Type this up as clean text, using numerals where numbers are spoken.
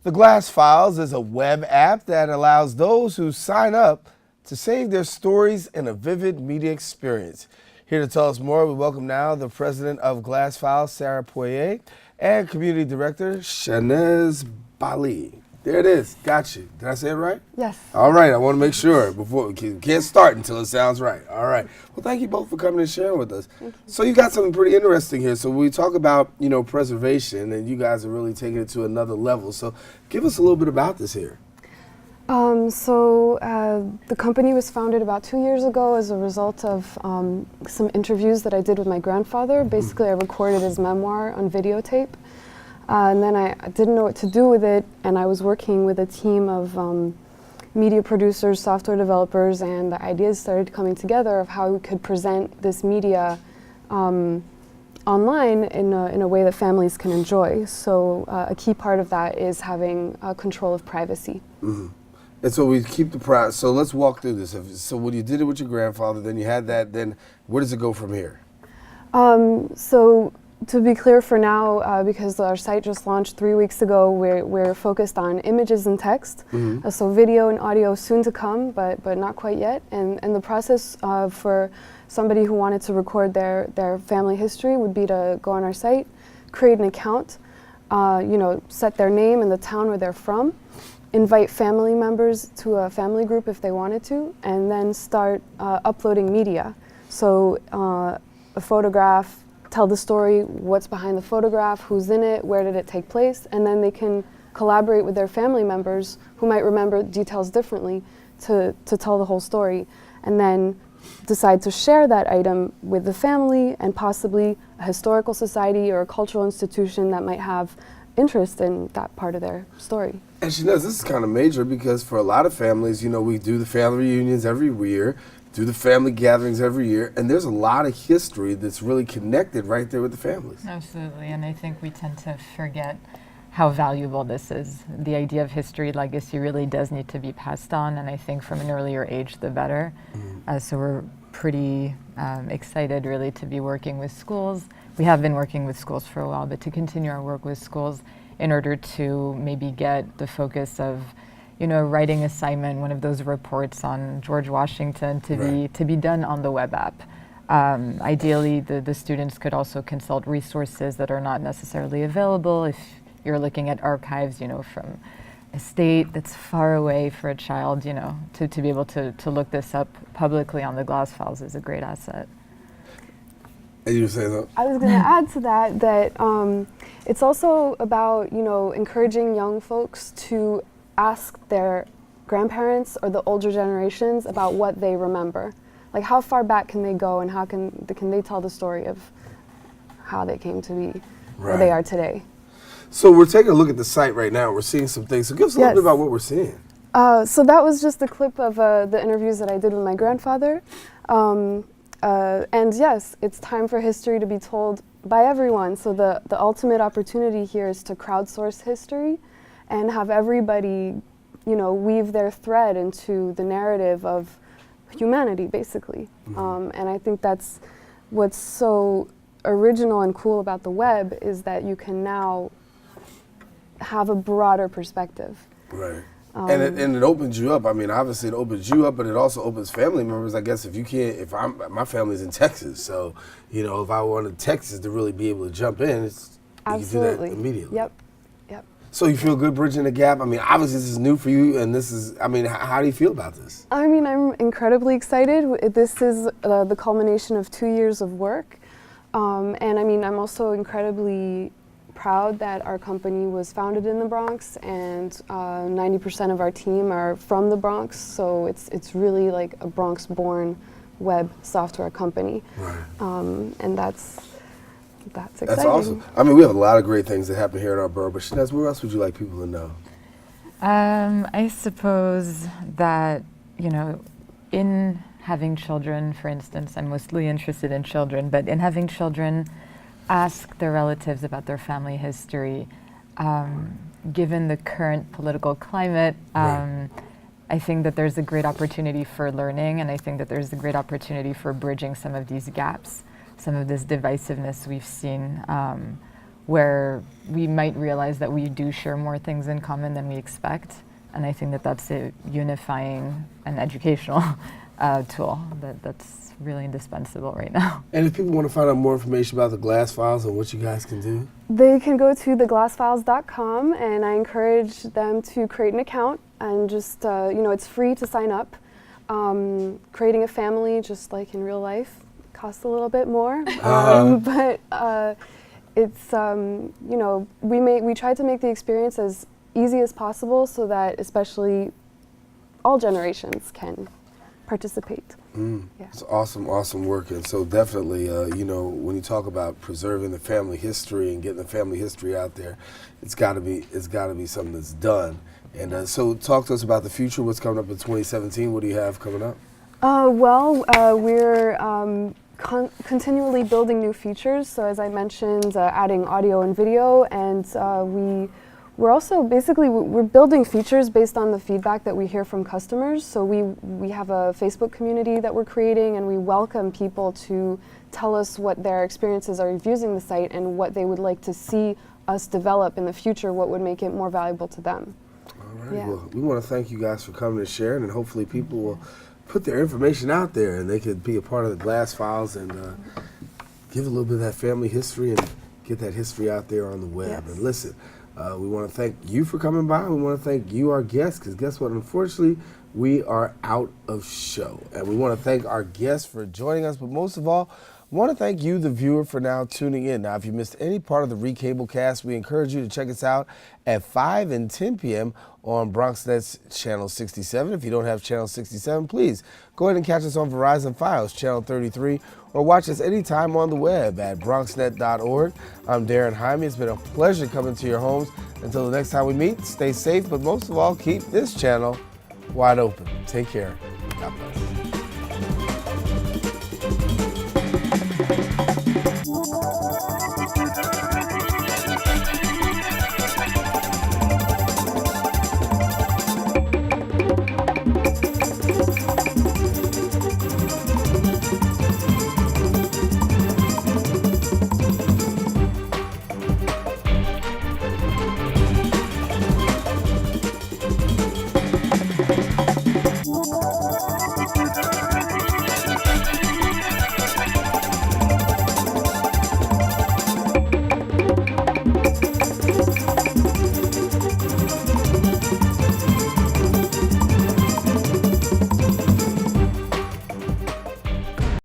The Glass Files is a web app that allows those who sign up to save their stories in a vivid media experience. Here to tell us more, we welcome now the president of Glass Files, Sarah Poirier, and community director, Shanez Bali. There it is. Got you. Did I say it right? Yes. All right. I want to make sure before we can't start until it sounds right. All right. Well, thank you both for coming and sharing with us. Thank you. So you got something pretty interesting here. So we talk about, preservation, and you guys are really taking it to another level. So give us a little bit about this here. The company was founded about 2 years ago as a result of some interviews that I did with my grandfather. Basically, I recorded his memoir on videotape. And then I didn't know what to do with it, and I was working with a team of media producers, software developers, and the ideas started coming together of how we could present this media online in a way that families can enjoy. So a key part of that is having control of privacy. Mm-hmm. And so we keep the privacy. So let's walk through this. So when you did it with your grandfather, then you had that, then where does it go from here? So to be clear for now, because our site just launched 3 weeks ago, we're focused on images and text. Mm-hmm. So video and audio soon to come, but not quite yet. And the process for somebody who wanted to record their family history would be to go on our site, create an account, set their name and the town where they're from, invite family members to a family group if they wanted to, and then start uploading media. So a photograph, tell the story, what's behind the photograph, who's in it, where did it take place, and then they can collaborate with their family members who might remember details differently to tell the whole story, and then decide to share that item with the family and possibly a historical society or a cultural institution that might have interest in that part of their story. And she knows this is kind of major because for a lot of families, we do the family reunions every year, do the family gatherings every year, and there's a lot of history that's really connected right there with the families. Absolutely, and I think we tend to forget how valuable this is. The idea of history legacy really does need to be passed on, and I think from an earlier age, the better. Mm-hmm. So we're pretty excited really to be working with schools. We have been working with schools for a while, but to continue our work with schools in order to maybe get the focus of a writing assignment, one of those reports on George Washington to be done on the web app. Ideally, the students could also consult resources that are not necessarily available. If you're looking at archives, from a state that's far away for a child, to be able to look this up publicly on the Glass Files is a great asset. And you were saying that? I was going to add to that it's also about, encouraging young folks to ask their grandparents or the older generations about what they remember. Like how far back can they go and how can they tell the story of how they came to be where they are today. So we're taking a look at the site right now. We're seeing some things. So give us a little bit about what we're seeing. So that was just a clip of the interviews that I did with my grandfather. And yes, it's time for history to be told by everyone. So the ultimate opportunity here is to crowdsource history and have everybody, weave their thread into the narrative of humanity, basically. Mm-hmm. And I think that's what's so original and cool about the web is that you can now have a broader perspective. Right. And it opens you up. I mean, obviously it opens you up, but it also opens family members. I guess my family's in Texas, so if I wanted Texas to really be able to jump in, you can do that immediately. Yep. So you feel good bridging the gap? I mean, obviously this is new for you, and how do you feel about this? I mean, I'm incredibly excited. This is the culmination of 2 years of work, and I mean, I'm also incredibly proud that our company was founded in the Bronx, and 90% of our team are from the Bronx, so it's really like a Bronx-born web software company. Right. And that's exciting. That's awesome. I mean, we have a lot of great things that happen here in our borough, but Shanez, where else would you like people to know? I suppose that, in having children, for instance, I'm mostly interested in children, but in having children, ask their relatives about their family history. Given the current political climate, I think that there's a great opportunity for learning, and I think that there's a great opportunity for bridging some of these gaps, some of this divisiveness we've seen where we might realize that we do share more things in common than we expect. And I think that that's a unifying and educational tool that's really indispensable right now. And if people want to find out more information about the Glass Files and what you guys can do? They can go to theglassfiles.com, and I encourage them to create an account and just, it's free to sign up. Creating a family, just like in real life, costs a little bit more, but it's, we try to make the experience as easy as possible so that especially all generations can participate. Yeah. It's awesome work. And so definitely, when you talk about preserving the family history and getting the family history out there, it's got to be something that's done. And so talk to us about the future. What's coming up in 2017? What do you have coming up? We're continually building new features. So as I mentioned, adding audio and video, and we're also we're building features based on the feedback that we hear from customers. So we have a Facebook community that we're creating, and we welcome people to tell us what their experiences are using the site and what they would like to see us develop in the future, what would make it more valuable to them. All right. Yeah. Well, we want to thank you guys for coming and sharing, and hopefully people will put their information out there and they could be a part of the Glass Files and give a little bit of that family history and get that history out there on the web. Yes. And listen, we want to thank you for coming by. We want to thank you, our guests, because guess what? Unfortunately, we are out of show. And we want to thank our guests for joining us, but most of all, I want to thank you, the viewer, for now tuning in. Now, if you missed any part of the Recablecast, we encourage you to check us out at 5 and 10 p.m. on BronxNet's Channel 67. If you don't have Channel 67, please go ahead and catch us on Verizon Fios, Channel 33, or watch us anytime on the web at BronxNet.org. I'm Daren Jaime. It's been a pleasure coming to your homes. Until the next time we meet, stay safe, but most of all, keep this channel wide open. Take care. God bless.